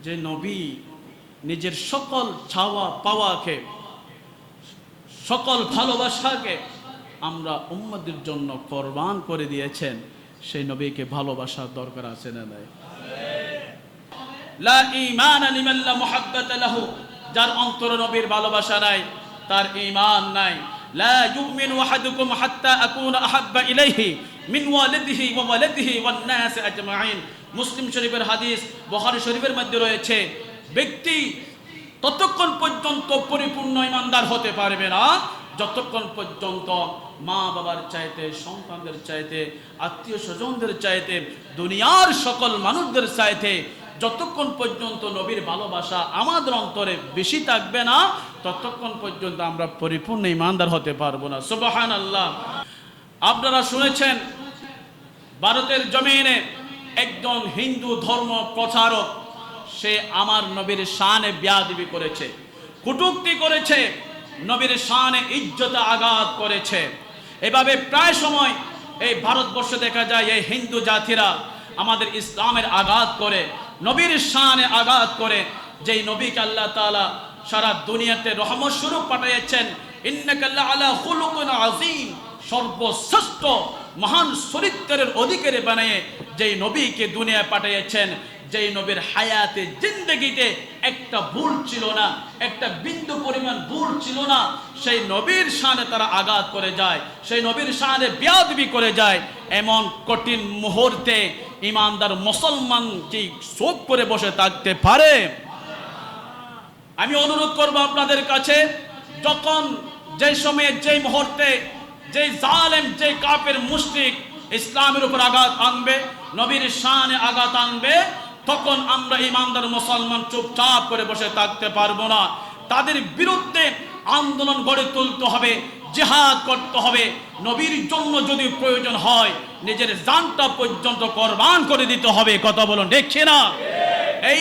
যে নবী নিজের সকল চাওয়া পাওয়াকে, সকল ভালোবাসাকে আমরা উম্মতের জন্য কোরবান করে দিয়েছেন, সেই নবীকে ভালোবাসার দরকার আছে না নাই? লা ঈমান লিমান লা মুহাব্বাতা লাহু, যার অন্তরে নবীর ভালোবাসা নাই তার ঈমান নাই। লা ইউমিনু আহাদুকুম হাত্তা আকুনা আহাব্বা ইলাইহি মিন ওয়ালিদিহি ওয়া ওয়ালাদিহি ওয়ান নাস আজমাইন। মুসলিম শরীফের হাদিস, বুখারী শরীফের মধ্যে রয়েছে, ব্যক্তি ততক্ষণ পর্যন্ত পরিপূর্ণ ঈমানদার হতে পারবে না যতক্ষণ পর্যন্ত মা বাবার চাইতে, সন্তানদের চাইতে, আত্মীয় স্বজনদের চাইতে, দুনিয়ার সকল মানুষদের চাইতে যতক্ষণ পর্যন্ত নবীর ভালোবাসা আমাদের অন্তরে বেশি থাকবে না ততক্ষণ পর্যন্ত আমরা পরিপূর্ণ ঈমানদার হতে পারবো না। সুবহানাল্লাহ। আপনারা শুনেছেন ভারতের জমিনে একজন হিন্দু ধর্ম প্রচারক, সে আমার নবীর শানে বেয়াদবি করেছে, কটূক্তি করেছে, নবীর শানে ইজ্জতে আঘাত করেছে। এভাবে প্রায় সময় এই ভারতবর্ষে দেখা যায় এই হিন্দু জাতিরা আমাদের ইসলামের আঘাত করে, নবীর শানে আঘাত করে, যেই নবীকে আল্লাহ তাআলা সারা দুনিয়াতে রহমত স্বরূপ পাঠিয়েছেন। ইন্নাকা লাআলা খুলুকিন আযীম, সর্বশ্রেষ্ঠ মহান চরিত্রের অধিকারী বানিয়ে যেই নবীকে দুনিয়ায় পাঠিয়েছেন, যেই নবীর হায়াতে জিন্দেগিতে একটা ভুল ছিল না, একটা বিন্দু পরিমাণ ভুল ছিল না, সেই নবীর শানে তারা আঘাত করে যায়, সেই নবীর শানে বেয়াদবি করে যায়। এমন কঠিন মুহূর্তে ঈমানদার মুসলমান কি চুপ করে বসে থাকতে পারে? আমি অনুরোধ করব আপনাদের কাছে, যখন যে সময়ে, যেই মুহূর্তে যেই জালেম, যেই কাফের মুশরিক ইসলামের উপর আঘাত আনবে, নবীর শানে আঘাত আনবে, তখন আমরা ঈমানদার মুসলমান চুপচাপ করে বসে থাকতে পারবো না। তাদের বিরুদ্ধে আন্দোলন গড়ে তুলতে হবে, জিহাদ করতে হবে। নবীর জন্য যদি প্রয়োজন হয় নিজের জানটা পর্যন্ত কোরবান করে দিতে হবে। কথা বলুন, দেখছি না? এই